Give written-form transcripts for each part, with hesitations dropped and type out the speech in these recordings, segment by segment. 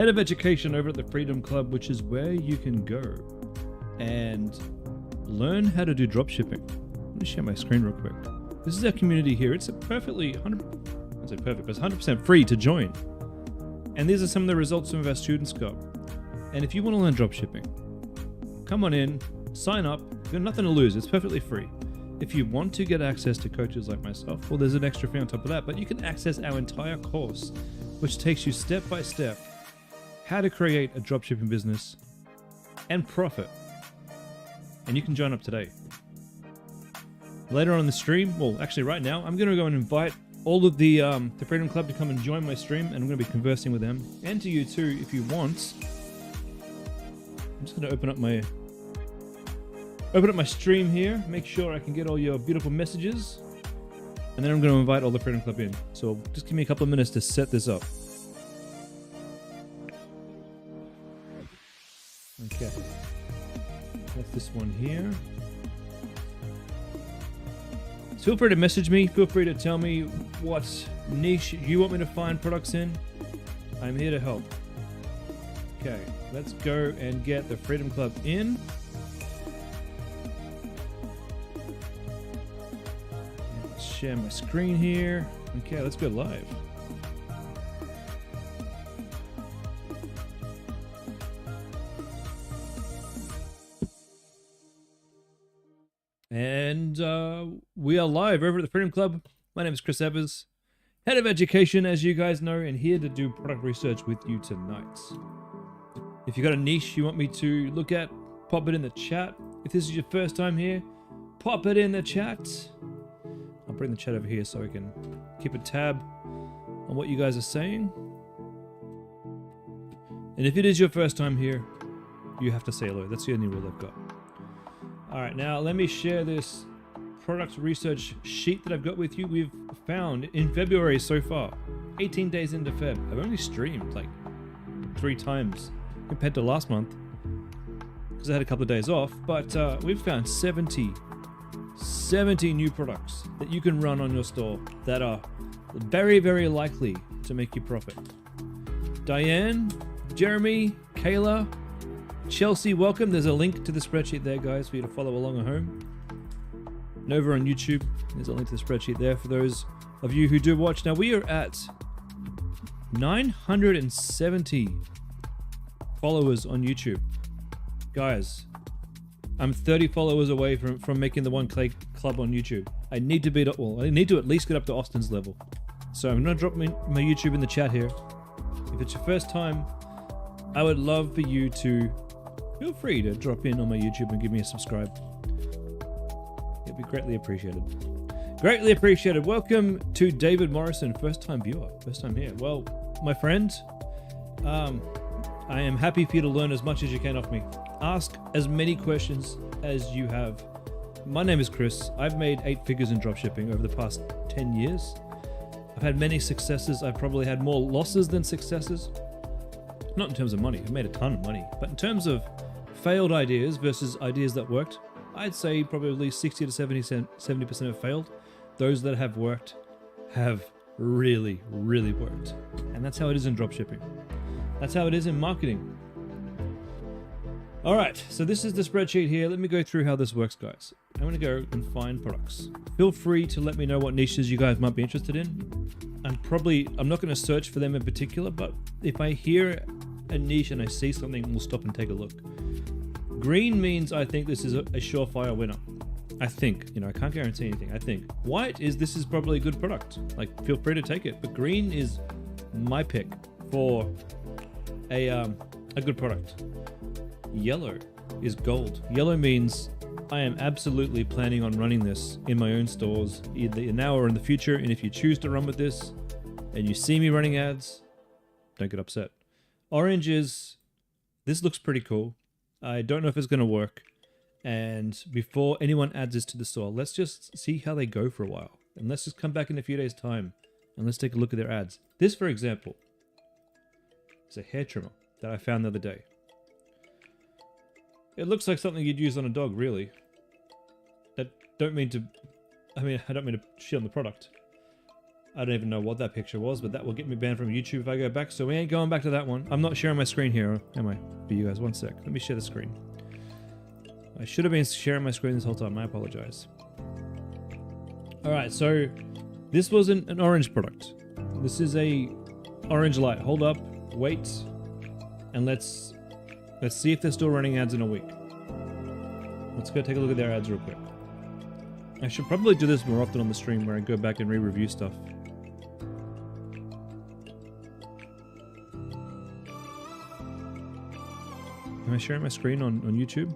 head of education over at the Freedom Club, which is where you can go and learn how to do dropshipping. Let me share my screen real quick. This is our community here. It's a perfectly 100, I say perfect, but it's 100% free to join. And these are some of the results some of our students got. And if you want to learn dropshipping, come on in, sign up. You've got nothing to lose. It's perfectly free. If you want to get access to coaches like myself, well, there's an extra fee on top of that, but you can access our entire course, which takes you step by step how to create a dropshipping business and profit. And you can join up today. Later on in the stream, well, actually right now, I'm going to go and invite all of the Freedom Club to come and join my stream, and I'm going to be conversing with them, and to you too, if you want. I'm just going to open up my stream here, make sure I can get all your beautiful messages, and then I'm going to invite all the Freedom Club in. So just give me a couple of minutes to set this up. Okay, that's this one here. Feel free to message me, feel free to tell me what niche you want me to find products in. I'm here to help. Okay, let's go and get the Freedom Club in. Share my screen here. Okay, let's go live. And we are live over at the Freedom Club. My name is Chris Evers, head of education, as you guys know, and here to do product research with you tonight. If you got a niche you want me to look at, pop it in the chat. If this is your first time here, pop it in the chat. I'll bring the chat over here so I can keep a tab on what you guys are saying. And if it is your first time here, you have to say hello. That's the only rule I've got. Alright, now let me share this product research sheet that I've got with you. We've found in February so far, 18 days into Feb, I've only streamed like 3 times compared to last month because I had a couple of days off, but we've found 70 new products that you can run on your store that are very, very likely to make you profit. Diane, Jeremy, Kayla, Chelsea, welcome. There's a link to the spreadsheet there, guys, for you to follow along at home. And over on YouTube, there's a link to the spreadsheet there for those of you who do watch. Now, we are at 970 followers on YouTube. Guys, I'm 30 followers away from making the 1K club on YouTube. I need to at least get up to Austin's level. So I'm going to drop my YouTube in the chat here. If it's your first time, I would love for you to feel free to drop in on my YouTube and give me a subscribe. It'd be greatly appreciated. Greatly appreciated. Welcome to David Morrison, first time viewer, first time here. Well, my friend, I am happy for you to learn as much as you can off me. Ask as many questions as you have. My name is Chris. I've made 8 figures in dropshipping over the past 10 years. I've had many successes. I've probably had more losses than successes. Not in terms of money. I've made a ton of money. But in terms of failed ideas versus ideas that worked, I'd say probably 60 to 70% have failed. Those that have worked have really, really worked. And that's how it is in dropshipping. That's how it is in marketing. All right, so this is the spreadsheet here. Let me go through how this works, guys. I'm going to go and find products. Feel free to let me know what niches you guys might be interested in. I'm not going to search for them in particular, but if I hear a niche and I see something, we'll stop and take a look. Green means I think this is a surefire winner. I think, I can't guarantee anything. I think white this is probably a good product. Like, feel free to take it. But green is my pick for a good product. Yellow is gold. Yellow means I am absolutely planning on running this in my own stores, either now or in the future. And if you choose to run with this and you see me running ads, don't get upset. Orange is, this looks pretty cool. I don't know if it's going to work. And before anyone adds this to the store, let's just see how they go for a while. And let's just come back in a few days' time and let's take a look at their ads. This, for example, is a hair trimmer that I found the other day. It looks like something you'd use on a dog, really. I don't mean to shit on the product. I don't even know what that picture was, but that will get me banned from YouTube if I go back, so we ain't going back to that one. I'm not sharing my screen here, am I? For you guys, one sec. Let me share the screen. I should have been sharing my screen this whole time. I apologize. Alright, so this wasn't an orange product. This is a orange light. Hold up, wait, and let's see if they're still running ads in a week. Let's go take a look at their ads real quick. I should probably do this more often on the stream where I go back and re-review stuff. Am I sharing my screen on YouTube?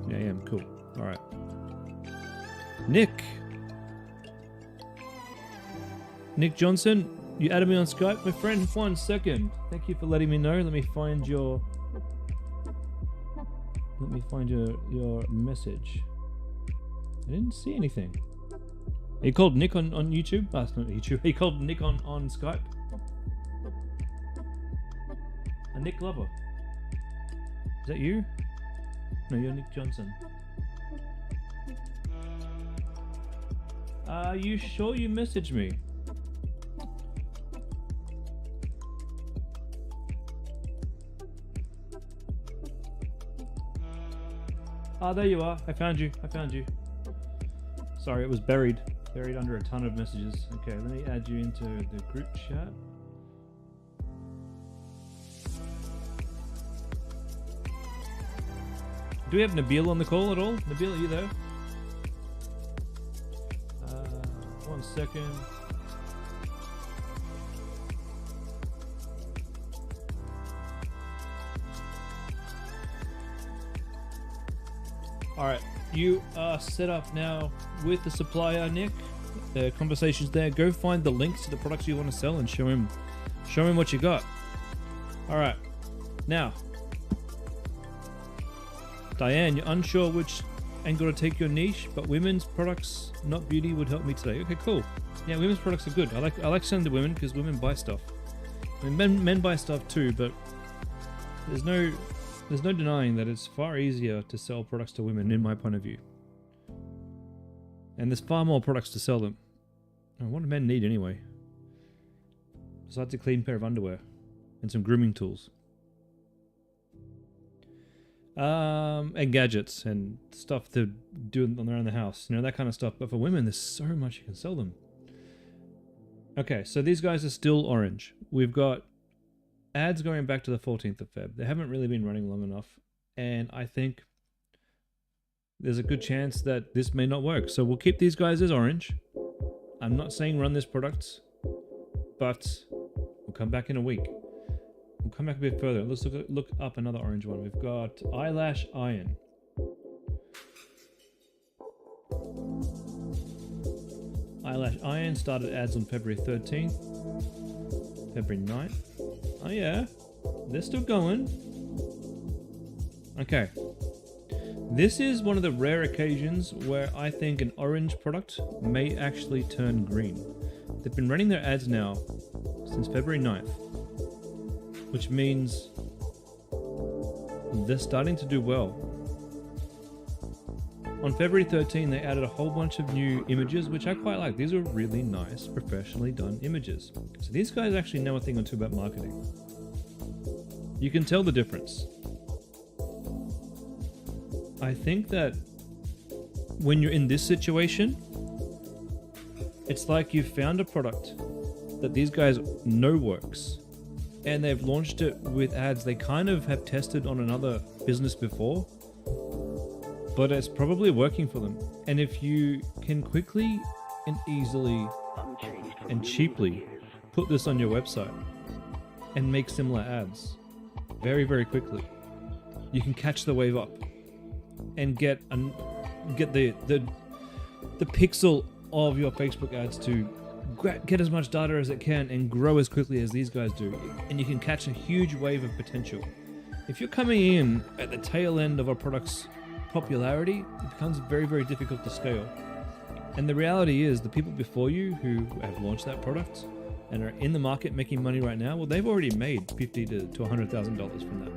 Yeah, I am. Cool. Alright. Nick Johnson, you added me on Skype, my friend. 1 second. Thank you for letting me know. Let me find your message. I didn't see anything. He called Nick on YouTube? Oh, it's not YouTube. He called Nick on Skype. A Nick Glover. Is that you? No, you're Nick Johnson. Are you sure you messaged me? Ah, there you are. I found you. Sorry, it was buried under a ton of messages. Okay, let me add you into the group chat. Do we have Nabil on the call at all? Nabil, are you there? 1 second. Alright, you are set up now with the supplier, Nick. The conversation's there. Go find the links to the products you want to sell and show him what you got. Alright, now Diane, you're unsure which angle to take your niche, but women's products, not beauty, would help me today. Okay, cool. Yeah, women's products are good. I like selling to women because women buy stuff. I mean, men buy stuff too, but there's no denying that it's far easier to sell products to women, in my point of view. And there's far more products to sell them. And what do men need anyway? Besides a clean pair of underwear and some grooming tools. And gadgets and stuff to do around the house, you know, that kind of stuff. But for women, there's so much you can sell them. Okay, so these guys are still orange. We've got ads going back to the 14th of Feb. They haven't really been running long enough, and I think there's a good chance that this may not work. So we'll keep these guys as orange. I'm not saying run this product, but we'll come back in a week. We'll come back a bit further. Let's look up another orange one. We've got Eyelash Iron. Eyelash Iron started ads on February 13th, February 9th. Oh yeah, they're still going. Okay. This is one of the rare occasions where I think an orange product may actually turn green. They've been running their ads now since February 9th. Which means they're starting to do well. On February 13, they added a whole bunch of new images, which I quite like. These are really nice, professionally done images. So these guys actually know a thing or two about marketing. You can tell the difference. I think that when you're in this situation, it's like you've found a product that these guys know works. And they've launched it with ads they kind of have tested on another business before, but it's probably working for them. And if you can quickly and easily and cheaply put this on your website and make similar ads very, very quickly, you can catch the wave up and get the pixel of your Facebook ads to get as much data as it can and grow as quickly as these guys do, and you can catch a huge wave of potential. If you're coming in at the tail end of a product's popularity, it becomes very, very difficult to scale. And the reality is the people before you who have launched that product and are in the market making money right now, well, they've already made $50,000 to $100,000 from that.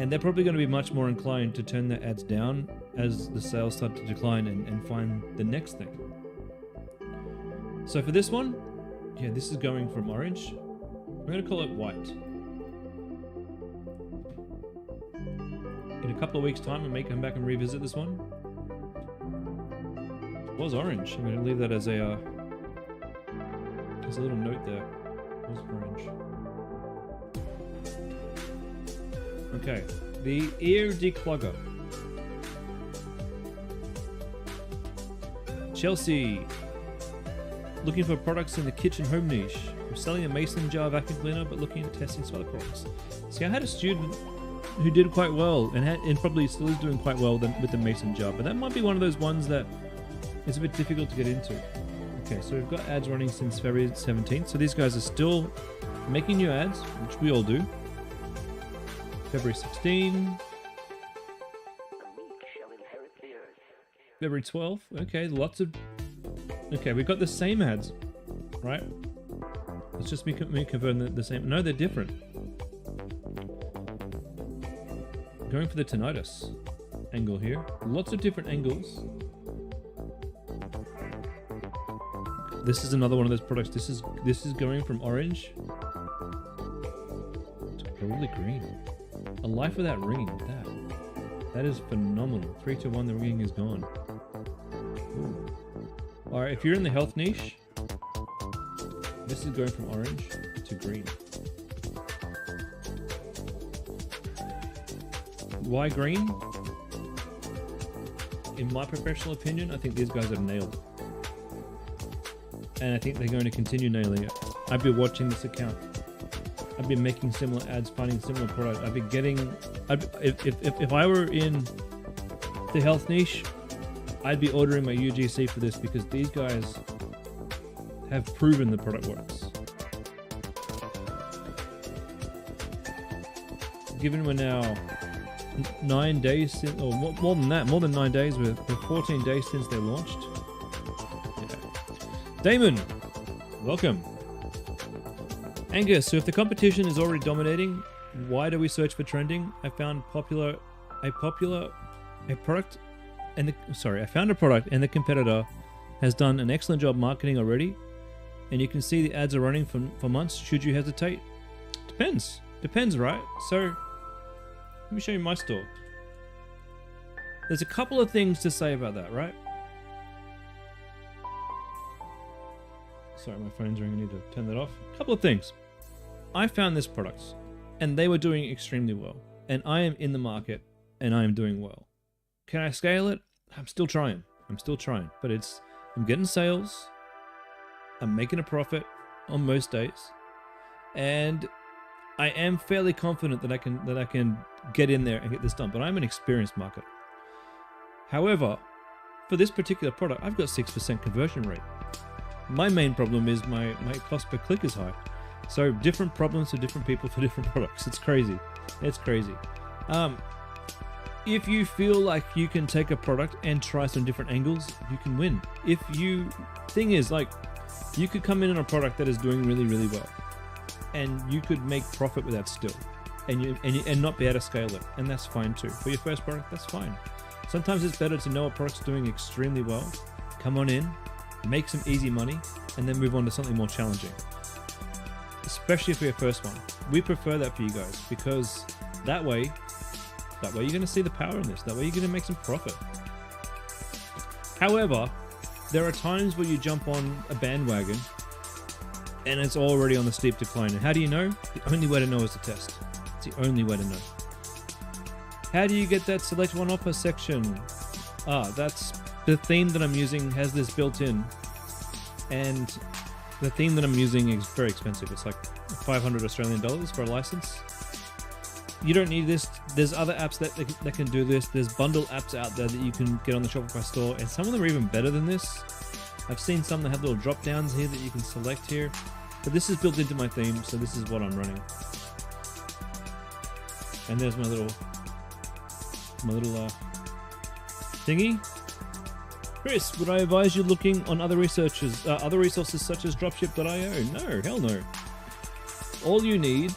And they're probably going to be much more inclined to turn their ads down as the sales start to decline and find the next thing. So for this one, yeah, this is going from orange. I'm going to call it white. In a couple of weeks' time, I may come back and revisit this one. It was orange. I'm going to leave that as a there's a little note there. It was orange. Okay, the ear declogger. Chelsea, looking for products in the kitchen home niche. I'm selling a mason jar vacuum cleaner, but looking at testing some other products. See, I had a student who did quite well and probably still is doing quite well with the mason jar, but that might be one of those ones that is a bit difficult to get into. Okay, so we've got ads running since February 17th. So these guys are still making new ads, which we all do. February 16. February 12th. Okay, lots of... Okay, we've got the same ads, right? It's just me confirming the same. No, they're different. Going for the tinnitus angle here. Lots of different angles. This is another one of those products. This is going from orange to probably green. A life without ringing. That is phenomenal. 3 to 1, the ringing is gone. Ooh. All right, if you're in the health niche, this is going from orange to green. Why green? In my professional opinion, I think these guys have nailed it. And I think they're going to continue nailing it. I've been watching this account. I've been making similar ads, finding similar products. I've been getting... If I were in the health niche, I'd be ordering my UGC for this because these guys have proven the product works. Given we're now 9 days since, or more than that, more than 9 days, we're 14 days since they launched. Yeah. Damon, welcome. Angus, so if the competition is already dominating, why do we search for trending? I found a product and the competitor has done an excellent job marketing already, and you can see the ads are running for months. Should you hesitate? Depends, right? So let me show you my store. There's a couple of things to say about that, right? Sorry, my phone's ringing. I need to turn that off. A couple of things. I found this product and they were doing extremely well, and I am in the market and I am doing well. Can I scale it? I'm still trying, but I'm getting sales. I'm making a profit on most days, and I am fairly confident that I can get in there and get this done, but I'm an experienced marketer. However, for this particular product, I've got 6% conversion rate. My main problem is my cost per click is high. So different problems for different people for different products. It's crazy. If you feel like you can take a product and try some different angles, you can win. Thing is, like, you could come in on a product that is doing really, really well, and you could make profit with that still, and not be able to scale it, and that's fine too. For your first product, that's fine. Sometimes it's better to know a product's doing extremely well, come on in, make some easy money, and then move on to something more challenging. Especially for your first one. We prefer that for you guys, because that way you're going to see the power in this. That way you're going to make some profit. However, there are times where you jump on a bandwagon and it's already on the steep decline. And how do you know? The only way to know is to test. It's the only way to know. How do you get that select one offer section? That's the theme that I'm using has this built in, and the theme that I'm using is very expensive. It's like 500 Australian dollars for a license. You don't need this. There's other apps that can do this. There's bundle apps out there that you can get on the Shopify store, and some of them are even better than this. I've seen some that have little drop downs here that you can select here, but this is built into my theme, so this is what I'm running. And there's my little thingy. Chris, would I advise you looking on other resources such as dropship.io? No, hell no. All you need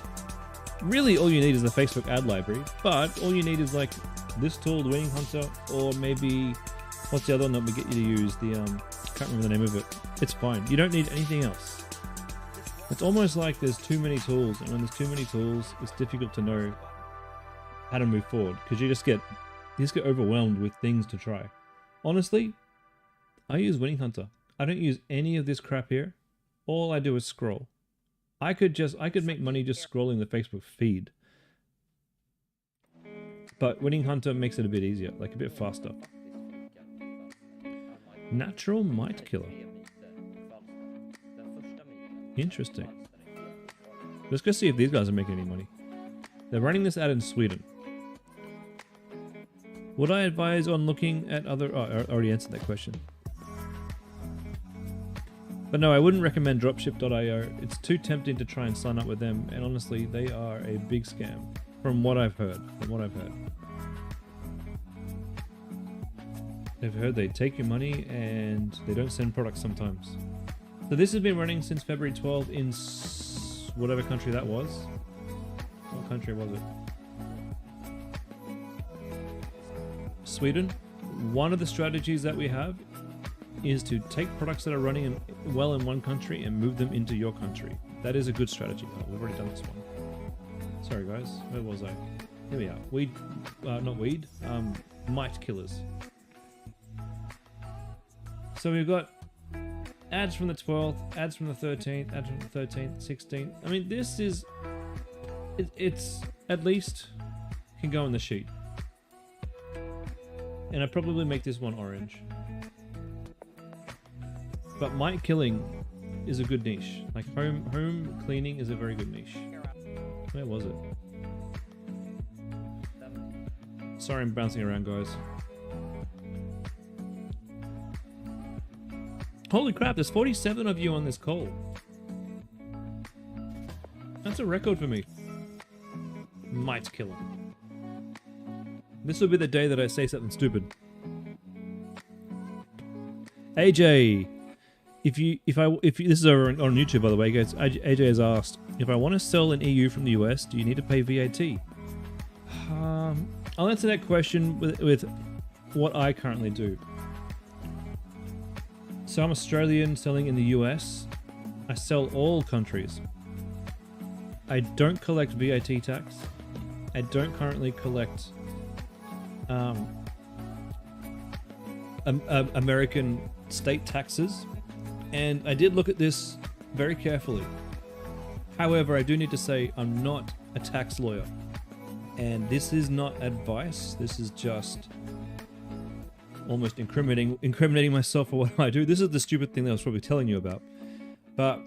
is the Facebook ad library, but all you need is like This tool, the Winning Hunter, or maybe what's the other one that we get you to use? The can't remember the name of it. It's fine. You don't need anything else. It's almost like there's too many tools, and when there's too many tools, it's difficult to know how to move forward because you just get overwhelmed with things to try. Honestly, I use Winning Hunter. I don't use any of this crap here. All I do is scroll. I could make money just scrolling the Facebook feed. But Winning Hunter makes it a bit easier, like a bit faster. Natural Mite Killer. Interesting. Let's go see if these guys are making any money. They're running this ad in Sweden. Would I advise on looking at other... Oh, I already answered that question. But no, I wouldn't recommend dropship.io. It's too tempting to try and sign up with them, and honestly, they are a big scam. From what I've heard. I've heard they take your money and they don't send products sometimes. So this has been running since February 12th in whatever country that was. What country was it? Sweden. One of the strategies that we have is to take products that are running well in one country and move them into your country. That is a good strategy. Oh, we've already done this one. Sorry guys, where was I? Here we are. Mite killers. So we've got ads from the 12th, ads from the 13th, ads from the 13th, 16th. I mean, this is... It's at least can go on the sheet. And I'd probably make this one orange. But mite killing is a good niche. Like home cleaning is a very good niche. Where was it? Sorry I'm bouncing around, guys. Holy crap, there's 47 of you on this call. That's a record for me. Mite killer. This will be the day that I say something stupid. AJ, if this is over on YouTube, by the way, guys. AJ has asked, if I want to sell in EU from the US, do you need to pay VAT? I'll answer that question with what I currently do. So I'm Australian selling in the US. I sell all countries. I don't collect VAT tax. I don't currently collect American state taxes. And I did look at this very carefully. However, I do need to say I'm not a tax lawyer. And this is not advice. This is just almost incriminating myself for what I do. This is the stupid thing that I was probably telling you about. But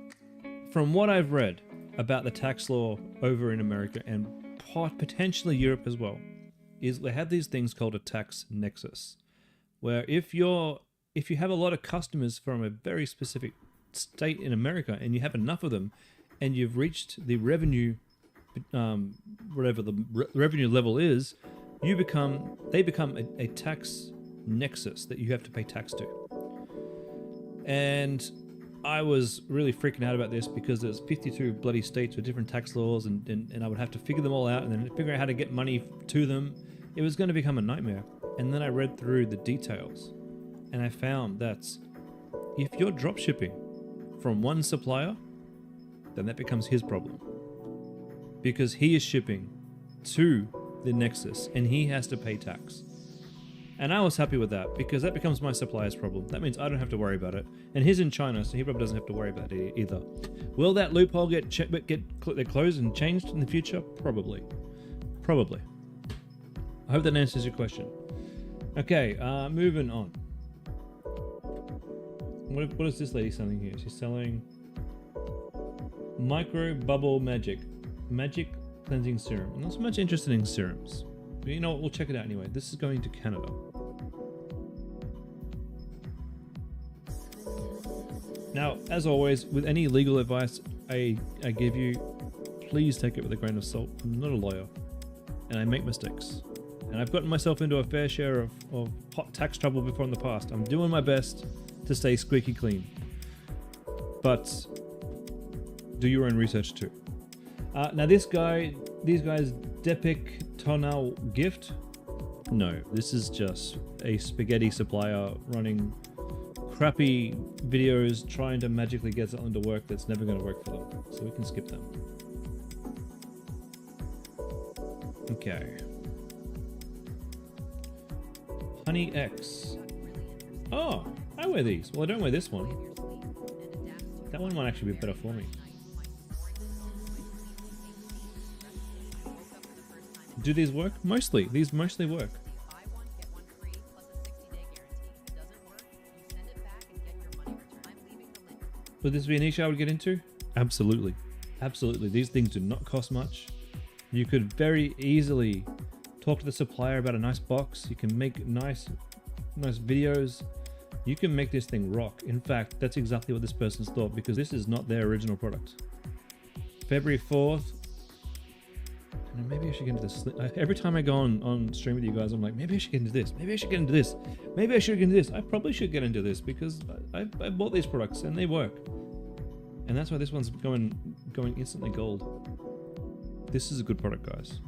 from what I've read about the tax law over in America and potentially Europe as well, is they have these things called a tax nexus, where if you have a lot of customers from a very specific state in America and you have enough of them and you've reached the revenue, whatever the revenue level is, they become a tax nexus that you have to pay tax to. And I was really freaking out about this because there's 52 bloody states with different tax laws and I would have to figure them all out and then figure out how to get money to them. It was going to become a nightmare. And then I read through the details and I found that if you're drop shipping from one supplier, then that becomes his problem, because he is shipping to the nexus and he has to pay tax. And I was happy with that because that becomes my supplier's problem. That means I don't have to worry about it. And he's in China, so he probably doesn't have to worry about it either. Will that loophole get closed and changed in the future? Probably. Probably. I hope that answers your question. Okay, moving on. What is this lady selling here? She's selling Micro Bubble Magic Cleansing Serum. I'm not so much interested in serums. But you know what, we'll check it out anyway. This is going to Canada. Now, as always, with any legal advice I give you, please take it with a grain of salt. I'm not a lawyer, and I make mistakes. And I've gotten myself into a fair share of hot tax trouble before in the past. I'm doing my best to stay squeaky clean. But do your own research too. Now these guys, Depic Tonal Gift. No, this is just a spaghetti supplier running crappy videos trying to magically get something to work that's never going to work for them. So we can skip them. Okay. Honey X. Oh, I wear these. Well, I don't wear this one. That one might actually be better for me. Do these work? Mostly. These mostly work. Would this be a niche I would get into? Absolutely. Absolutely. These things do not cost much. You could very easily talk to the supplier about a nice box. You can make nice videos. You can make this thing rock. In fact, that's exactly what this person's thought, because this is not their original product. February 4th. And maybe I should get into this. Every time I go on stream with you guys, I'm like, maybe I should get into this. Maybe I should get into this. Maybe I should get into this. I probably should get into this because I bought these products and they work. And that's why this one's going instantly gold. This is a good product, guys.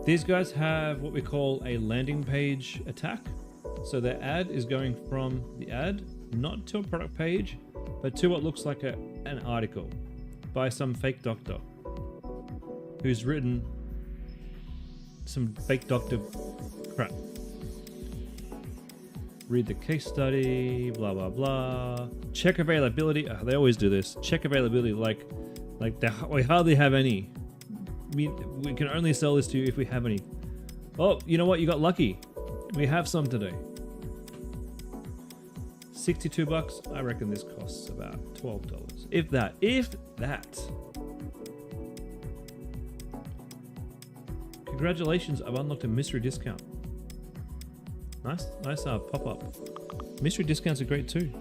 These guys have what we call a landing page attack. So their ad is going from the ad, not to a product page, but to what looks like an article by some fake doctor who's written some fake doctor crap. Read the case study, blah, blah, blah. Check availability. Oh, they always do this. Check availability like we hardly have any. We can only sell this to you if we have any. Oh, you know what? You got lucky. We have some today. 62 bucks. I reckon this costs about $12. If that. Congratulations, I've unlocked a mystery discount. Nice pop-up. Mystery discounts are great too.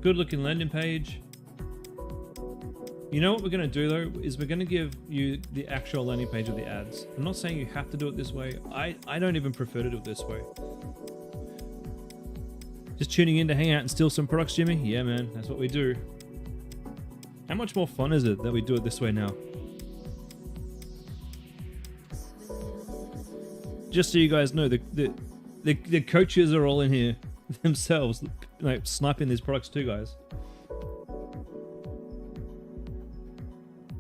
Good looking landing page. You know what we're going to do though, is we're going to give you the actual landing page of the ads. I'm not saying you have to do it this way. I don't even prefer to do it this way. Just tuning in to hang out and steal some products, Jimmy? Yeah, man, that's what we do. How much more fun is it that we do it this way now? Just so you guys know, the coaches are all in here themselves, like sniping these products too, guys.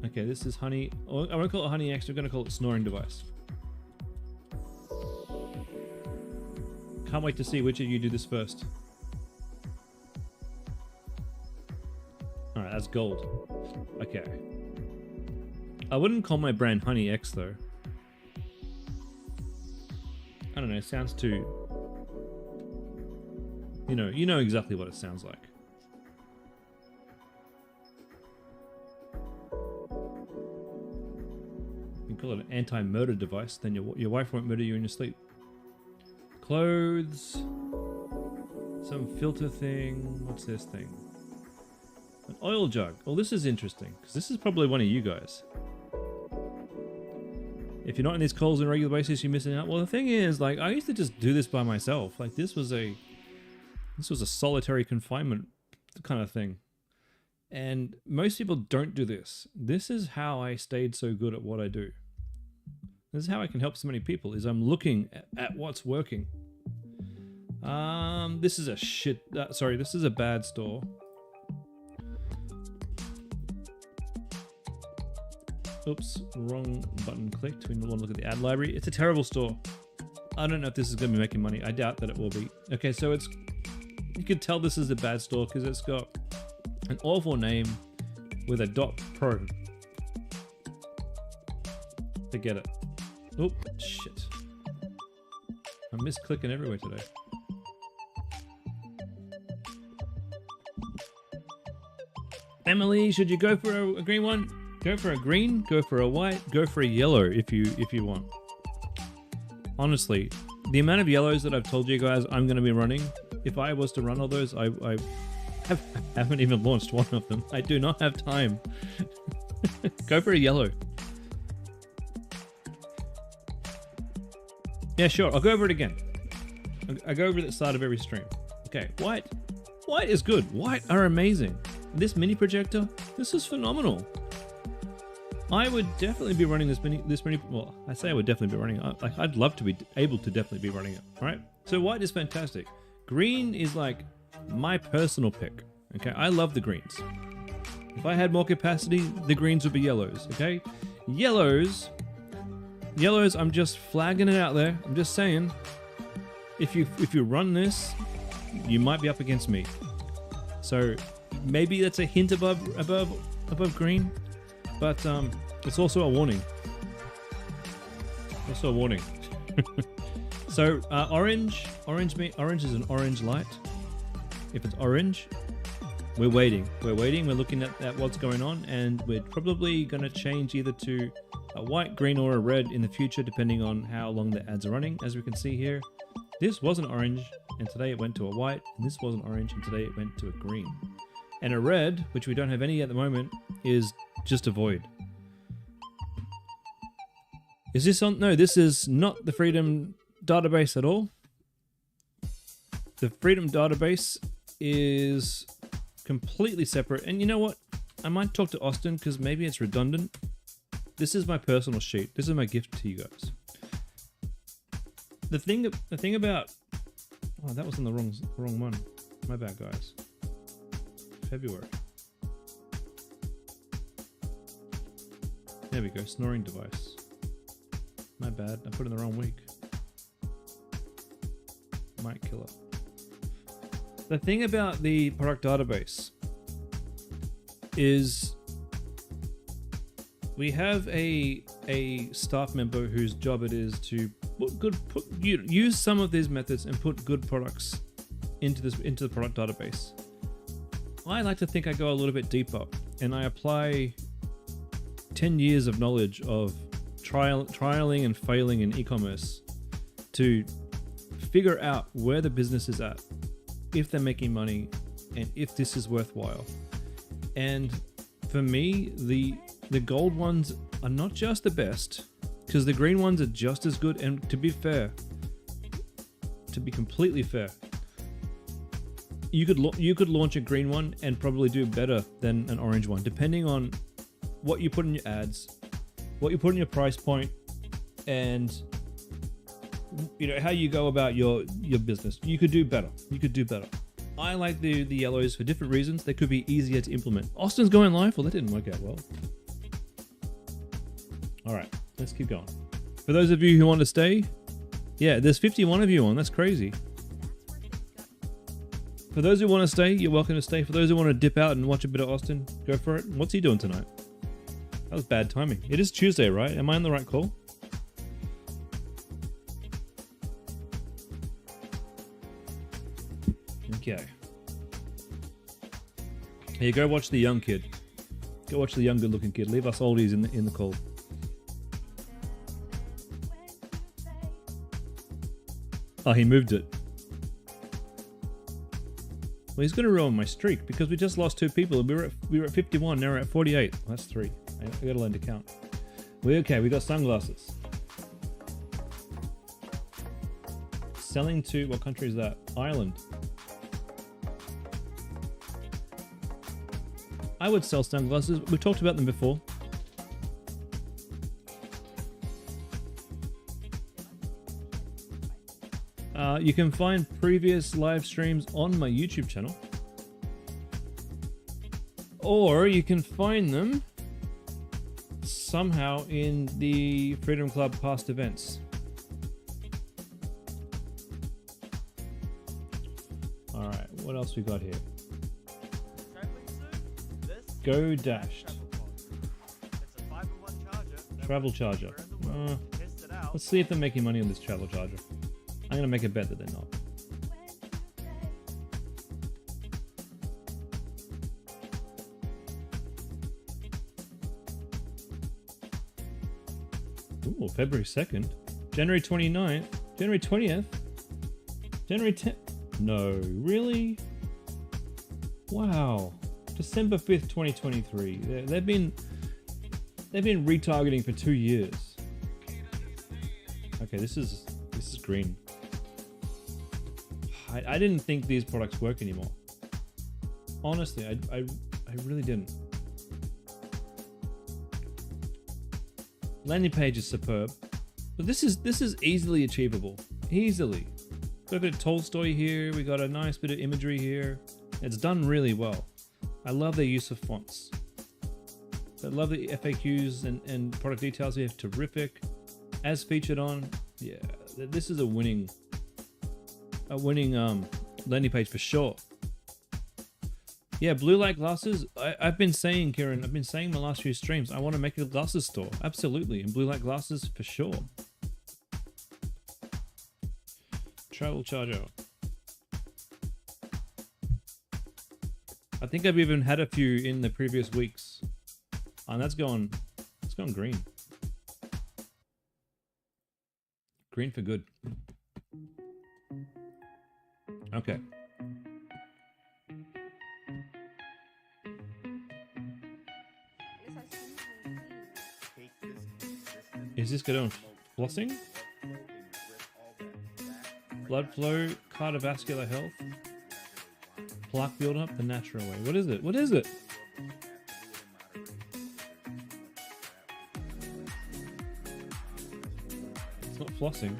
Okay, this is Honey. I won't call it Honey X. We're going to call it Snoring Device. Can't wait to see which of you do this first. Alright, that's gold. Okay. I wouldn't call my brand Honey X though. I don't know, it sounds too... You know exactly what it sounds like. You can call it an anti-murder device, then your wife won't murder you in your sleep. Clothes. Some filter thing. What's this thing? An oil jug. Oh, this is interesting, because this is probably one of you guys. If you're not in these calls on a regular basis, you're missing out. Well, the thing is, like, I used to just do this by myself. Like, this was a solitary confinement kind of thing. And most people don't do this. This is how I stayed so good at what I do. This is how I can help so many people, is I'm looking at what's working. This is a this is a bad store. Oops, wrong button clicked. We want to look at the ad library. It's a terrible store. I don't know if this is going to be making money. I doubt that it will be. Okay, so you can tell this is a bad store because it's got an awful name with a .pro. Forget it. Oh, shit. I'm misclicking everywhere today. Emily, should you go for a green one? Go for a green, go for a white, go for a yellow if you want. Honestly, the amount of yellows that I've told you guys I'm going to be running, if I was to run all those, I haven't even launched one of them. I do not have time. Go for a yellow. Yeah, sure. I'll go over it again. I go over it at the start of every stream. Okay, white. White is good. White are amazing. This mini projector, this is phenomenal. I would definitely be running this mini. Well, I say I would definitely be running it. Like, I'd love to be able to definitely be running it. All right. So white is fantastic. Green is like my personal pick. Okay, I love the greens. If I had more capacity, the greens would be yellows. Okay, yellows. I'm just flagging it out there. I'm just saying, if you run this, you might be up against me. So maybe that's a hint above green, but it's also a warning. Also a warning. So orange is an orange light. If it's orange, we're waiting. We're looking at what's going on, and we're probably going to change either to a white, green, or a red in the future, depending on how long the ads are running. As we can see here, this was an orange, and today it went to a white, and this was an orange, and today it went to a green. And a red, which we don't have any at the moment, is just a void. Is this on? No, this is not the Freedom database at all. The Freedom database is completely separate. And you know what? I might talk to Austin because maybe it's redundant. This is my personal sheet. This is my gift to you guys. The thing about... Oh, that was in the wrong one. My bad, guys. February. There we go. Snoring device. My bad. I put it in the wrong week. Might kill it. The thing about the product database is we have a staff member whose job it is to use some of these methods and put good products into the product database. I like to think I go a little bit deeper and I apply 10 years of knowledge of trialing and failing in e-commerce to figure out where the business is at, if they're making money, and if this is worthwhile. And for me, the gold ones are not just the best, because the green ones are just as good. And to be fair, to be completely fair, you could launch a green one and probably do better than an orange one, depending on what you put in your ads, what you put in your price point, and how you go about your business. You could do better. I like the yellows for different reasons. They could be easier to implement. Austin's going live. Well, that didn't work out well. All right, let's keep going. For those of you who want to stay, yeah, there's 51 of you on. That's crazy. For those who want to stay, you're welcome to stay. For those who want to dip out and watch a bit of Austin, go for it. What's he doing tonight? That was bad timing. It is Tuesday, right? Am I on the right call? Okay. Here, go watch the young kid. Go watch the young, good-looking kid. Leave us oldies in the call. Oh, he moved it. Well, he's going to ruin my streak because we just lost 2 people. We were at 51. Now we're at 48. That's 3. I got to learn to count. We got sunglasses. Selling to what country is that? Ireland. I would sell sunglasses. We've talked about them before. You can find previous live streams on my YouTube channel. Or you can find them somehow in the Freedom Club past events. Alright, what else we got here? Go dashed. Travel charger. Let's see if they're making money on this travel charger. I'm going to make a bet that they're not. Ooh, February 2nd. January 29th. January 20th. January 10th. No, really? Wow. December 5th, 2023. They've been retargeting for 2 years. Okay, this is green. I didn't think these products work anymore. Honestly, I I really didn't. Landing page is superb. But this is easily achievable. Easily. Got a bit of Tolstoy here. We got a nice bit of imagery here. It's done really well. I love their use of fonts. I love the FAQs and product details here. Terrific. As featured on. Yeah, this is a winning landing page for sure. Yeah, blue light glasses. I've been saying, Kieran, I've been saying in the last few streams, I want to make a glasses store. Absolutely. And blue light glasses for sure. Travel charger. I think I've even had a few in the previous weeks. And it's gone green. Green for good. Okay. Is this good on flossing? Blood flow, cardiovascular health, plaque build up the natural way. What is it? What is it? It's not flossing.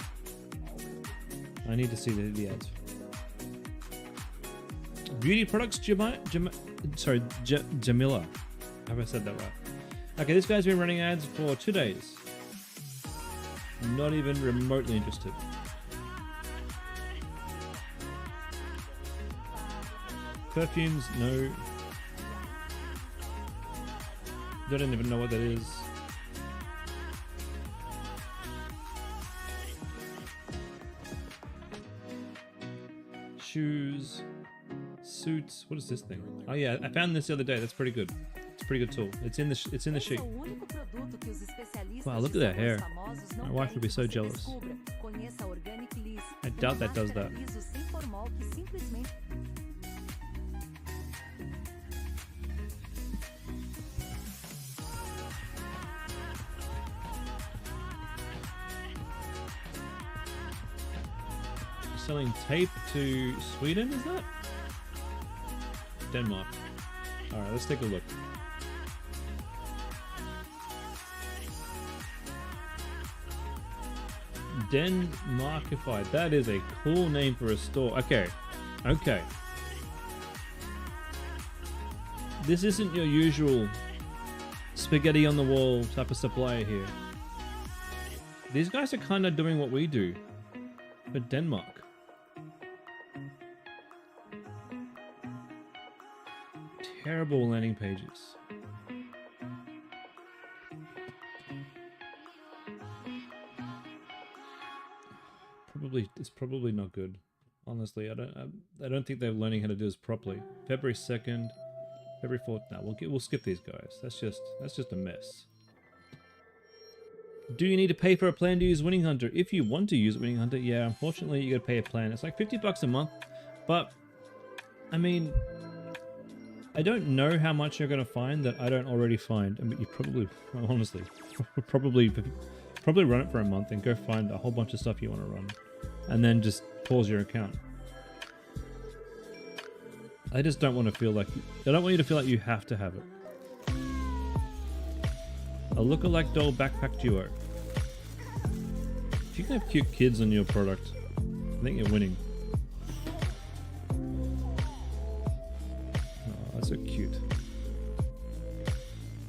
I need to see the ads. Beauty products, Jamila. Have I said that right? Okay, this guy's been running ads for 2 days. Not even remotely interested. Perfumes, no. Don't even know what that is. Shoes, suits. What is this thing? Oh yeah, I found this the other day. That's pretty good. It's a pretty good tool. It's in the sheet. Wow, look at that hair. My wife would be so jealous. I doubt that does that. Selling tape to Sweden, is that? Denmark. Alright, let's take a look. Denmarkify. That is a cool name for a store. Okay. Okay. This isn't your usual spaghetti on the wall type of supplier here. These guys are kind of doing what we do. But Denmark. Terrible landing pages. It's probably not good. Honestly, I don't think they're learning how to do this properly. February 2nd, February 4th. No, we'll skip these guys. That's just a mess. Do you need to pay for a plan to use Winning Hunter? If you want to use Winning Hunter, yeah, unfortunately you gotta pay a plan. It's like $50 a month, but I mean, I don't know how much you're gonna find that I don't already find. I mean, you probably, honestly, probably run it for a month and go find a whole bunch of stuff you want to run, and then just pause your account. I just don't want to feel like I don't want you to feel like you have to have it. A lookalike doll backpack duo. If you can have cute kids on your product, I think you're winning. Oh, that's so cute.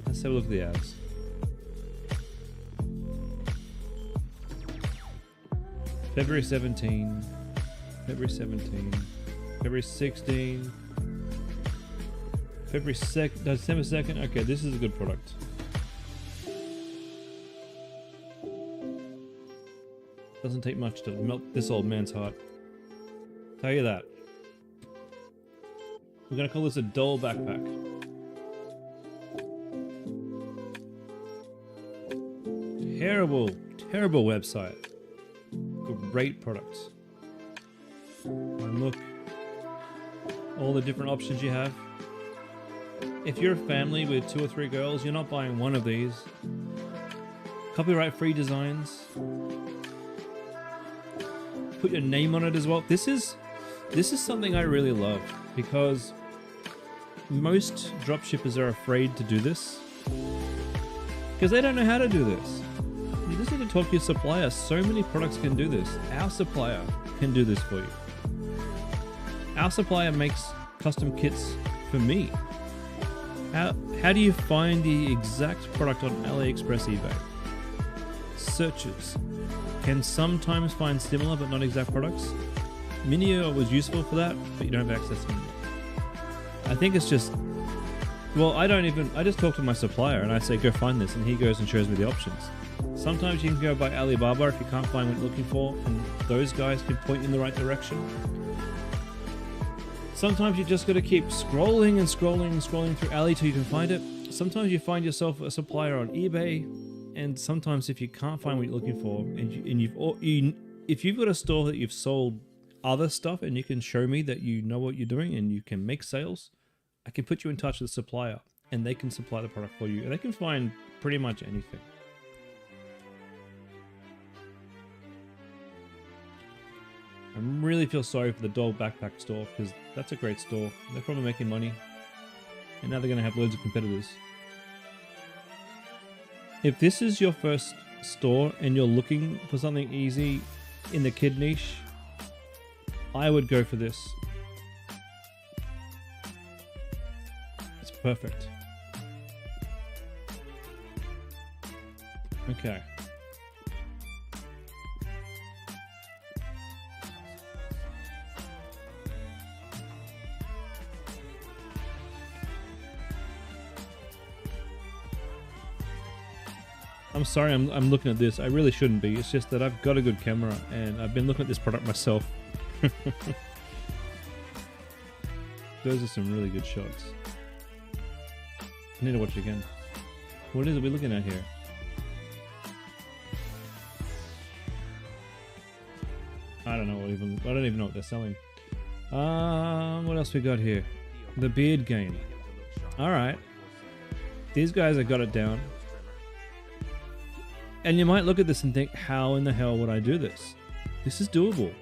Let's have a look at the ads. February 17, February 17, February 16, February 2nd, December 2nd. Okay, this is a good product. Doesn't take much to melt this old man's heart. Tell you that. We're gonna call this a doll backpack. Terrible website. Great products. And look, all the different options you have. If you're a family with 2 or 3 girls, you're not buying one of these. Copyright free designs. Put your name on it as well. This is something I really love, because most dropshippers are afraid to do this because they don't know how to do this. You just need to talk to your supplier. So many products can do this. Our supplier can do this for you. Our supplier makes custom kits for me. How do you find the exact product on AliExpress, eBay? Searches can sometimes find similar but not exact products. Minio was useful for that, but you don't have access anymore. I think it's just, well, I just talk to my supplier and I say, go find this, and he goes and shows me the options. Sometimes you can go by Alibaba if you can't find what you're looking for, and those guys can point you in the right direction. Sometimes you just got to keep scrolling and scrolling and scrolling through Ali till you can find it. Sometimes you find yourself a supplier on eBay, and sometimes if you can't find what you're looking for, if you've got a store that you've sold other stuff and you can show me that you know what you're doing and you can make sales, I can put you in touch with a supplier and they can supply the product for you, and they can find pretty much anything. I really feel sorry for the dog backpack store because that's a great store. They're probably making money, and now they're going to have loads of competitors. If this is your first store and you're looking for something easy in the kid niche, I would go for this. It's perfect. Okay. I'm sorry I'm looking at this. I really shouldn't be. It's just that I've got a good camera and I've been looking at this product myself. Those are some really good shots. I need to watch it again. What is it we're looking at here? I don't even know what they're selling. What else we got here? The beard game. Alright. These guys have got it down. And you might look at this and think, how in the hell would I do this? This is doable.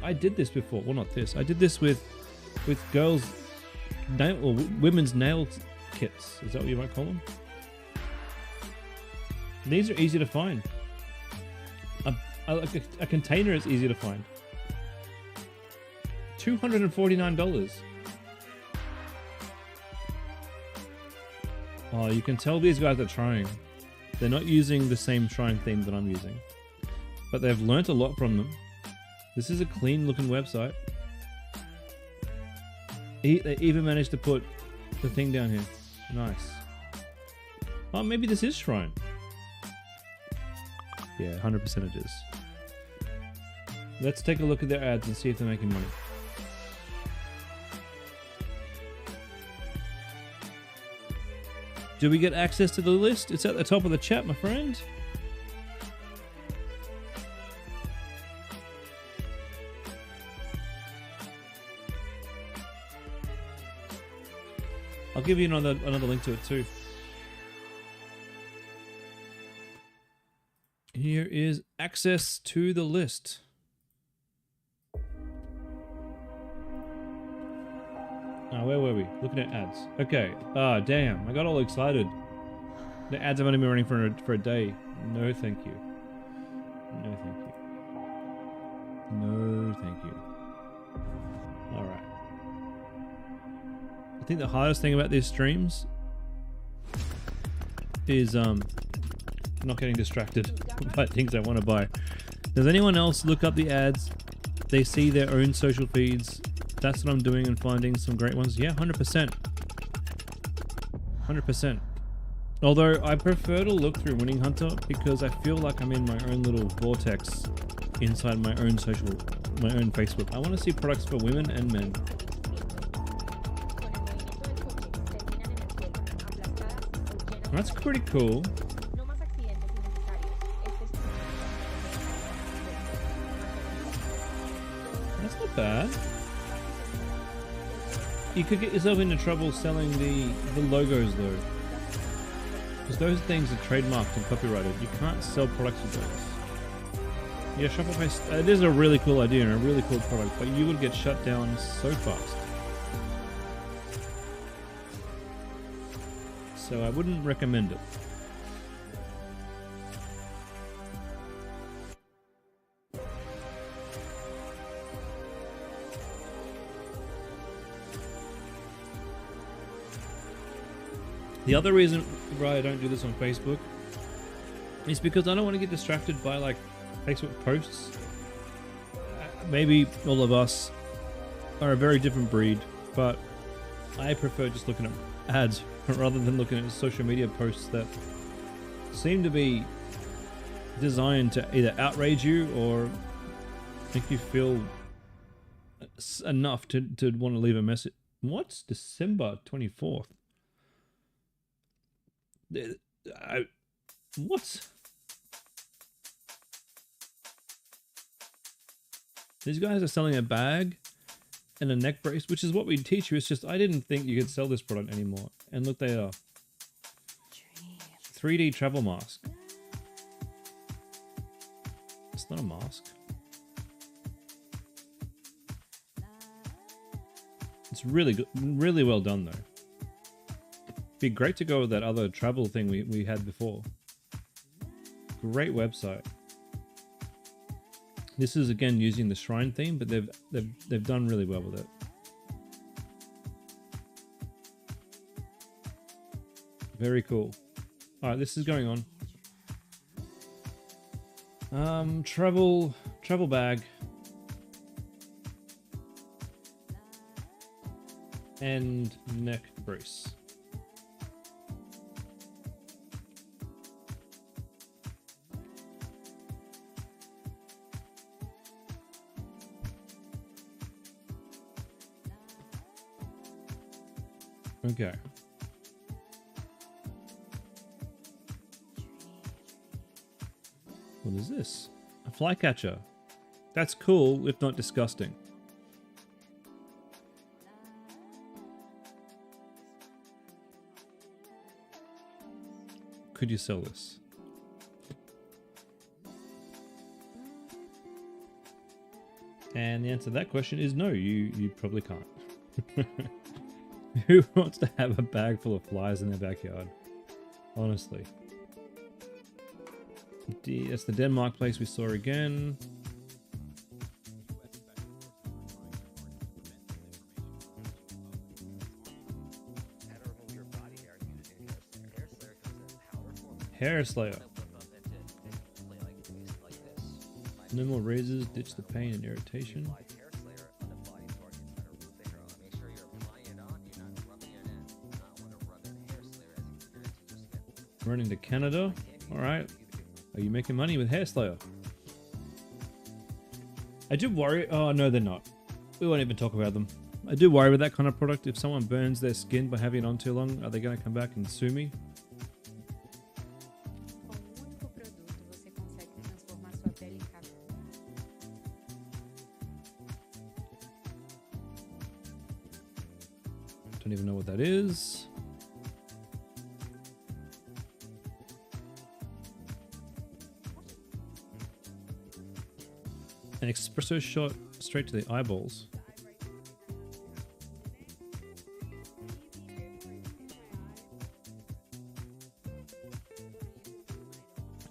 I did this before. Well, not this. I did this with girls' nail or women's nail kits. Is that what you might call them? These are easy to find. A container is easy to find. $249. Oh, you can tell these guys are trying. They're not using the same trying theme that I'm using, but they've learnt a lot from them. This is a clean looking website. They even managed to put the thing down here. Nice. Oh, maybe this is Shrine. Yeah, 100% it is. Let's take a look at their ads and see if they're making money. Do we get access to the list? It's at the top of the chat, my friend. I'll give you another link to it too. Here is access to the list. Oh, where were we? Looking at ads. Okay. Ah, damn. I got all excited. The ads have only been running for a day. No, thank you. No, thank you. No, thank you. Alright. I think the hardest thing about these streams is not getting distracted by things I want to buy. Does anyone else look up the ads? They see their own social feeds. That's what I'm doing and finding some great ones. Yeah, 100%. 100%. Although I prefer to look through Winning Hunter because I feel like I'm in my own little vortex inside my own Facebook. I want to see products for women and men. That's pretty cool. That's not bad. You could get yourself into trouble selling the logos though, because those things are trademarked and copyrighted. You can't sell products with those. Yeah, Shopify, it is a really cool idea and a really cool product, but you would get shut down so fast. so I wouldn't recommend it. The other reason why I don't do this on Facebook is because I don't want to get distracted by like Facebook posts. Maybe all of us are a very different breed, but I prefer just looking at ads rather than looking at social media posts that seem to be designed to either outrage you or make you feel enough to want to leave a message. What's December 24th? What? These guys are selling a bag and a neck brace, which is what we teach you. It's just I didn't think you could sell this product anymore. And look, they are. 3D travel mask. It's not a mask. It's really good, really well done though. Be great to go with that other travel thing we had before. Great website. This is again using the shrine theme, but they've done really well with it. Very cool. All right, this is going on. Travel bag and neck brace. Okay. What is this? A flycatcher. That's cool, if not disgusting. Could you sell this? And the answer to that question is no, you probably can't. Who wants to have a bag full of flies in their backyard? Honestly. That's the Denmark place we saw again. Hair Slayer. No more razors, ditch the pain and irritation. Running to Canada. Alright. Are you making money with Hair Slayer? I do worry. Oh, no, they're not. We won't even talk about them. I do worry with that kind of product. If someone burns their skin by having it on too long, are they going to come back and sue me? Don't even know what that is. An espresso shot straight to the eyeballs.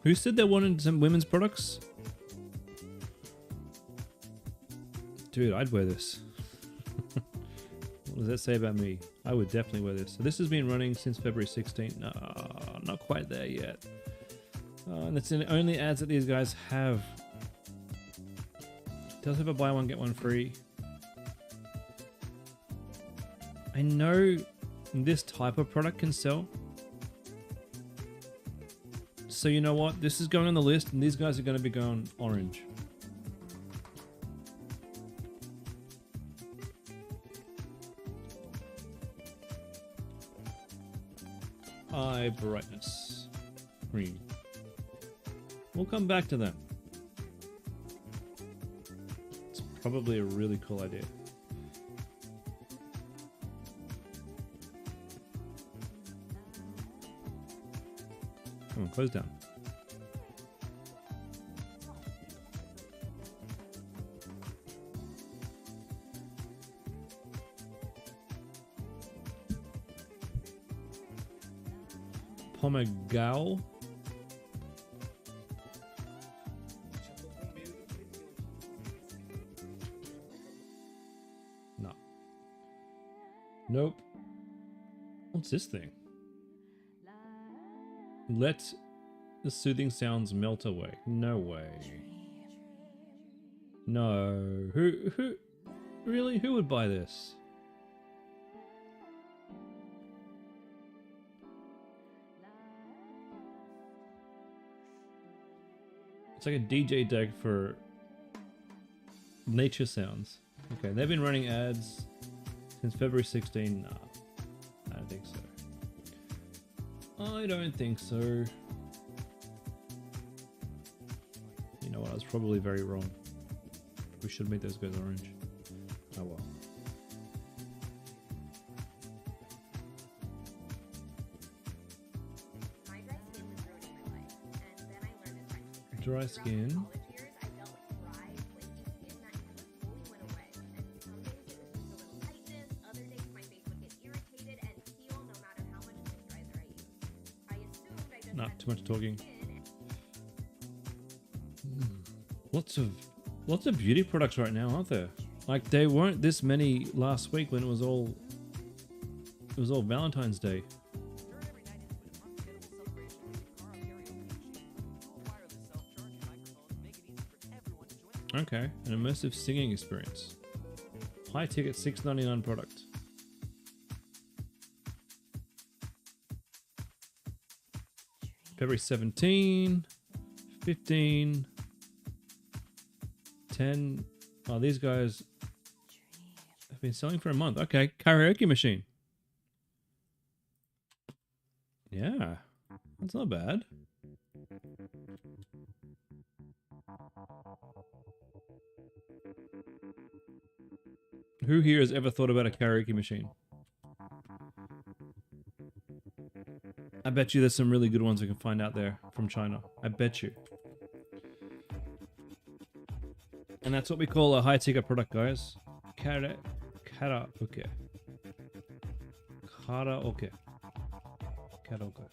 Who said they wanted some women's products? Dude, I'd wear this. What does that say about me? I would definitely wear this. So this has been running since February 16th. No, not quite there yet. And that's the only ads that these guys have. Does have a buy one get one free. I know this type of product can sell. So you know what? This is going on the list and these guys are going to be going orange. Eye brightness. Green. We'll come back to them. Probably a really cool idea. Come on, close down. Pomegal. No. Nope. What's this thing? Let the soothing sounds melt away. No way. No. Who really? Who would buy this? It's like a DJ deck for nature sounds. Okay, they've been running ads since February 16. Nah, I don't think so. I don't think so. You know what? I was probably very wrong. We should make those guys orange. Oh well. Dry skin. Nah, too much talking. Lots of beauty products right now, aren't there? Like they weren't this many last week when it was all Valentine's Day. Okay, an immersive singing experience. High ticket $6.99 product. February 17, 15, 10. Oh, these guys have been selling for a month. Okay, karaoke machine. Yeah, that's not bad. Who here has ever thought about a karaoke machine? I bet you there's some really good ones we can find out there from China. I bet you. And that's what we call a high ticket product, guys. Karaoke. Karaoke. Karaoke.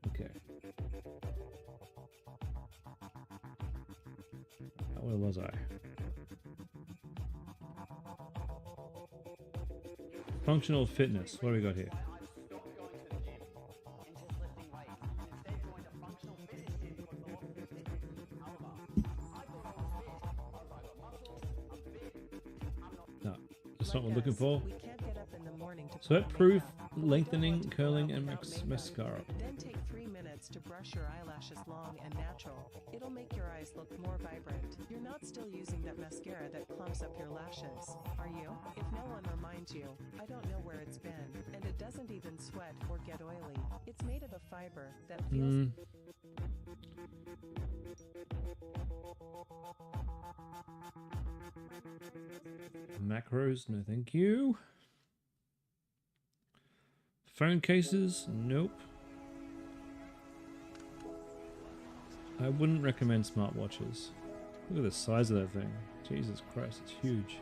Okay. Where was I? Functional fitness. What do we got here? No, that's not what we're looking for. Sweat-proof, lengthening, curling, and mascara. Then take 3 minutes to brush your eyelashes long and natural. It'll make your eyes look more vibrant. You're not still using that mascara that clumps up your lashes, are you? If no one reminds you, I don't know where it's been, and it doesn't even sweat or get oily. It's made of a fiber that feels... Macros, no thank you. Phone cases, nope. I wouldn't recommend smartwatches. Look at the size of that thing. Jesus Christ, it's huge.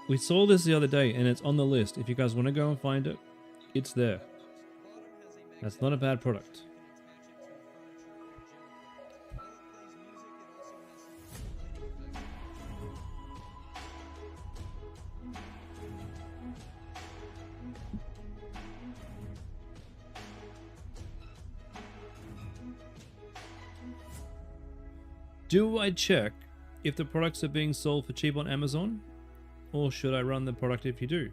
We saw this the other day and it's on the list. If you guys want to go and find it, it's there. That's not a bad product. Do I check if the products are being sold for cheap on Amazon? Or should I run the product if you do?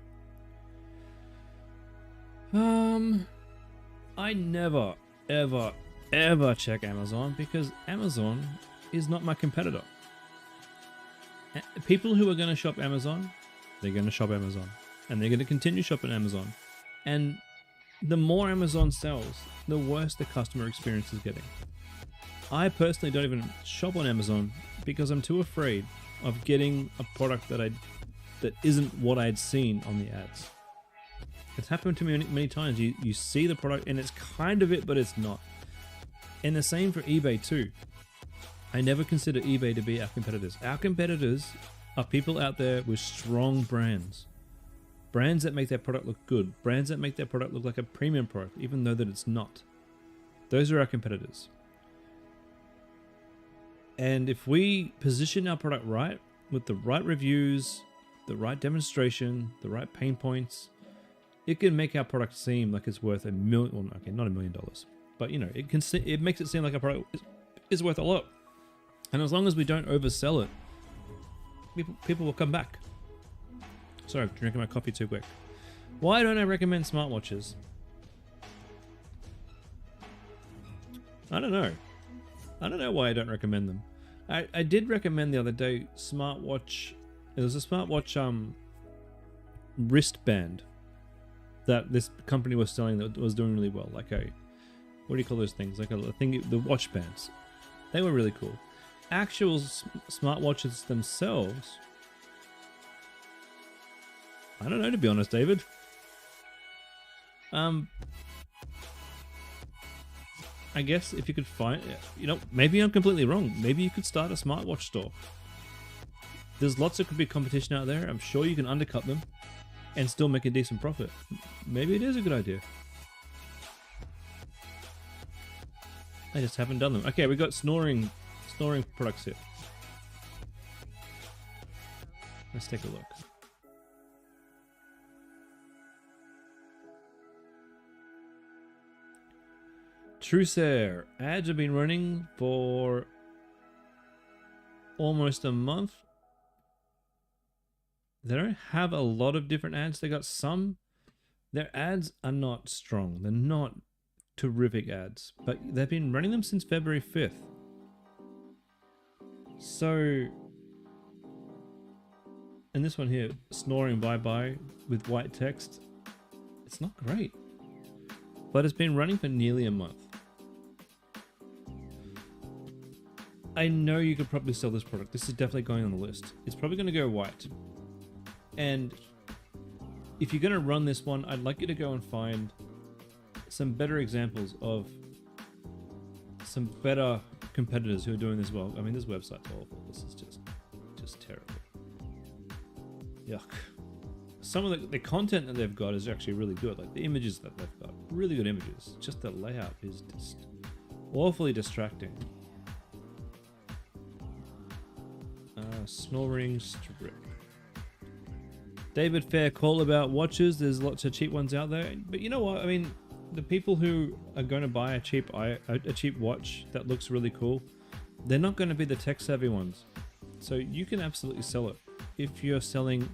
I never, ever check Amazon because Amazon is not my competitor. People who are going to shop Amazon, they're going to shop Amazon. And they're going to continue shopping Amazon. And the more Amazon sells, the worse the customer experience is getting. I personally don't even shop on Amazon because I'm too afraid of getting a product that isn't what I'd seen on the ads. It's happened to me many times. You see the product and it's kind of it, but it's not. And the same for eBay too. I never consider eBay to be our competitors. Our competitors are people out there with strong brands Brands that make their product look good. Brands that make their product look like a premium product, even though that it's not. Those are our competitors. And if we position our product right, with the right reviews, the right demonstration, the right pain points, it can make our product seem like it's worth $1 million. Well, okay, not $1 million, but you know, it makes it seem like our product is worth a lot. And as long as we don't oversell it, people will come back. Sorry, I'm drinking my coffee too quick. Why don't I recommend smartwatches? I don't know. I don't know why I don't recommend them. I did recommend the other day smartwatch. There was a smartwatch wristband that this company was selling that was doing really well. Like a, what do you call those things? Like a thing, the watch bands. They were really cool. Actual smartwatches themselves, I don't know, to be honest, David. I guess if you could find, you know, maybe I'm completely wrong. Maybe you could start a smartwatch store. There's lots of big competition out there. I'm sure you can undercut them and still make a decent profit. Maybe it is a good idea. I just haven't done them. Okay, we got snoring products here. Let's take a look. Truesair. Ads have been running for almost a month. They don't have a lot of different ads. They got some. Their ads are not strong. They're not terrific ads, but they've been running them since February 5th. So, and this one here, snoring bye-bye with white text. It's not great, but it's been running for nearly a month. I know you could probably sell this product. This is definitely going on the list. It's probably going to go white. And if you're going to run this one, I'd like you to go and find some better examples of some better competitors who are doing this well. I mean, this website's awful. This is just terrible. Yuck. Some of the content that they've got is actually really good. Like the images that they've got, really good images. Just the layout is just awfully distracting. Snoring strip. David, fair call about watches. There's lots of cheap ones out there, but you know what? I mean, the people who are going to buy a cheap watch that looks really cool, they're not going to be the tech savvy ones. So you can absolutely sell it if you're selling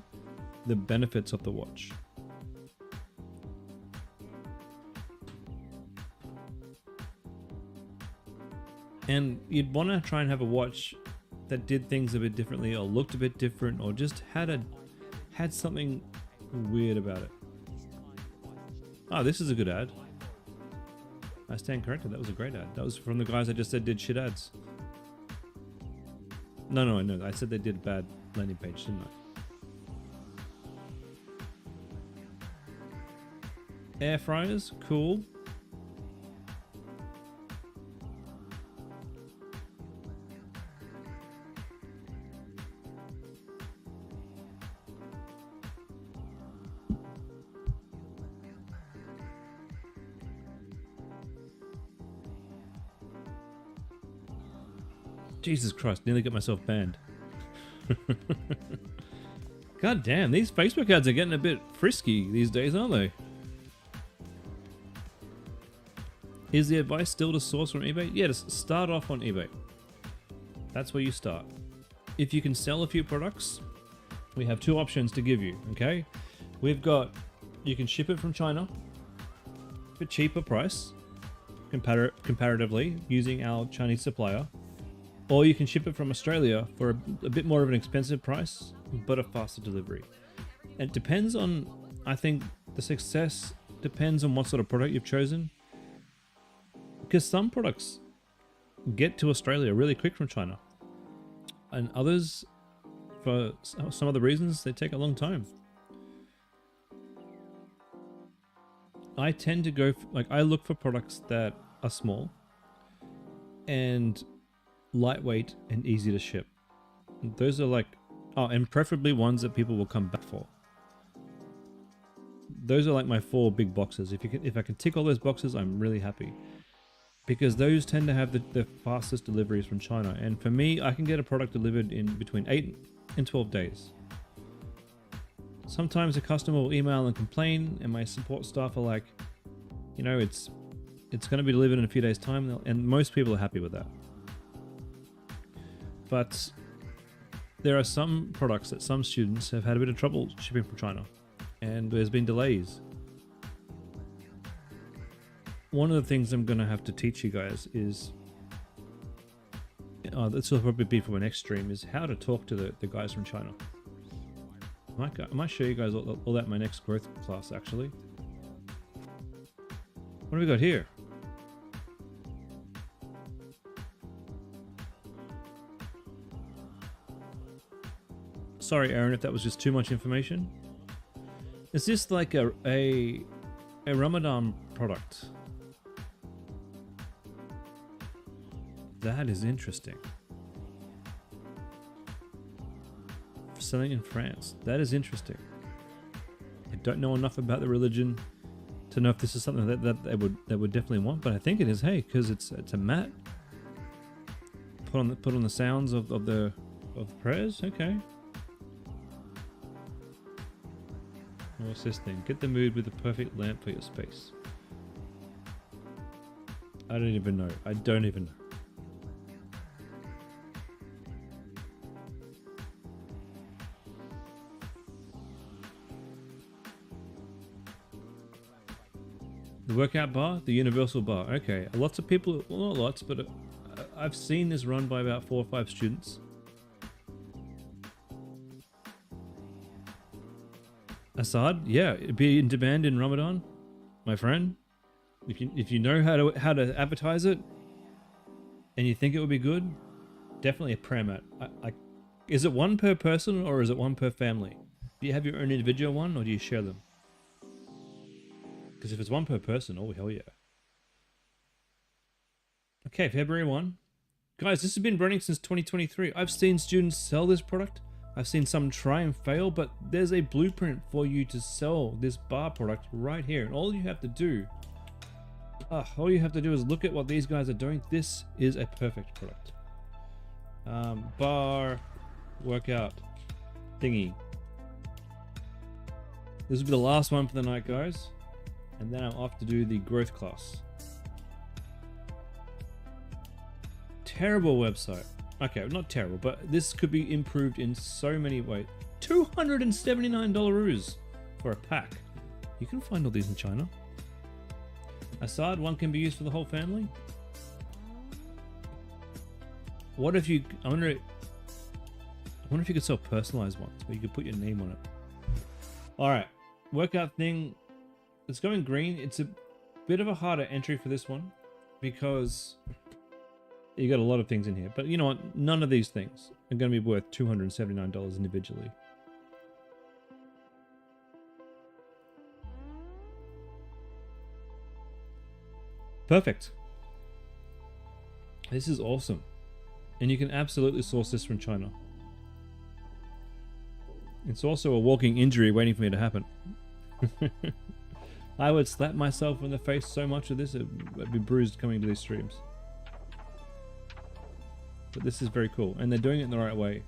the benefits of the watch. And you'd want to try and have a watch that did things a bit differently or looked a bit different or just had something weird about it. Oh, this is a good ad. I stand corrected. That was a great ad. That was from the guys I just said did shit ads. No. I said they did a bad landing page, didn't I? Air fryers, cool. Jesus Christ, nearly got myself banned. God damn, these Facebook ads are getting a bit frisky these days, aren't they? Is the advice still to source from eBay? Yeah, just start off on eBay. That's where you start. If you can sell a few products, we have two options to give you, okay? We've got, you can ship it from China for cheaper price, comparatively, using our Chinese supplier. Or you can ship it from Australia for a bit more of an expensive price, but a faster delivery. And it depends on, I think the success depends on what sort of product you've chosen. Because some products get to Australia really quick from China. And others, for some other reasons, they take a long time. I tend to go, I look for products that are small and lightweight and easy to ship. Those are and preferably ones that people will come back for. those are like my 4 big boxes. If I can tick all those boxes, I'm really happy, because those tend to have the fastest deliveries from China. And for me, I can get a product delivered in between 8 and 12 days. Sometimes a customer will email and complain, and my support staff are like, you know, it's going to be delivered in a few days' time, and most people are happy with that. But there are some products that some students have had a bit of trouble shipping from China, and there's been delays. One of the things I'm going to have to teach you guys is, this will probably be for my next stream, is how to talk to the guys from China. I might show you guys all that in my next growth class, actually. What have we got here? Sorry, Aaron, if that was just too much information. Is this like a Ramadan product? That is interesting. Selling in France. That is interesting. I don't know enough about the religion to know if this is something that they would definitely want, but I think it is. Hey, because it's a mat. Put on the sounds of the prayers. Okay. What's this thing? Get the mood with the perfect lamp for your space. I don't even know. I don't even know. The workout bar, the universal bar. Okay, lots of people, well, not lots, but I've seen this run by about 4 or 5 students. Assad, yeah, it'd be in demand in Ramadan, my friend. If you know how to advertise it, and you think it would be good, definitely a prayer mat. Is it one per person or is it one per family? Do you have your own individual one or do you share them? Because if it's one per person, oh hell yeah. Okay, February 1. Guys, this has been running since 2023. I've seen students sell this product. I've seen some try and fail, but there's a blueprint for you to sell this bar product right here. And all you have to do is look at what these guys are doing. This is a perfect product. Bar workout thingy. This will be the last one for the night, guys. And then I'm off to do the growth class. Terrible website. Okay, not terrible, but this could be improved in so many ways. $279 for a pack. You can find all these in China. Assad, one can be used for the whole family. What if you? I wonder if you could sell personalized ones where you could put your name on it. All right, workout thing. It's going green. It's a bit of a harder entry for this one because you got a lot of things in here. But you know what? None of these things are going to be worth $279 individually. Perfect. This is awesome. And you can absolutely source this from China. It's also a walking injury waiting for me to happen. I would slap myself in the face so much of this, I'd be bruised coming to these streams. But this is very cool, and they're doing it in the right way.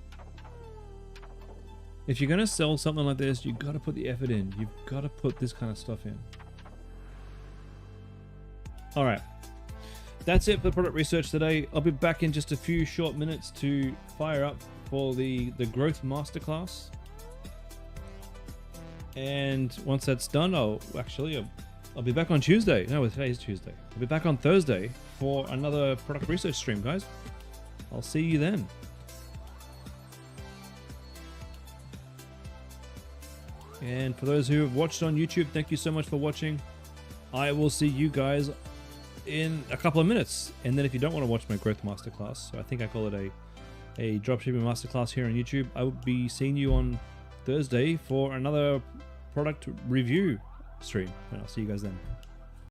If you're going to sell something like this, you've got to put the effort in. You've got to put this kind of stuff in. Alright, that's it for the product research today. I'll be back in just a few short minutes to fire up for the growth masterclass. And once that's done, I'll be back on Tuesday. No, today's Tuesday. I'll be back on Thursday for another product research stream, guys. I'll see you then. And for those who have watched on YouTube, thank you so much for watching. I will see you guys in a couple of minutes. And then if you don't want to watch my growth masterclass, so I think I call it a dropshipping masterclass here on YouTube, I will be seeing you on Thursday for another product review stream. And I'll see you guys then.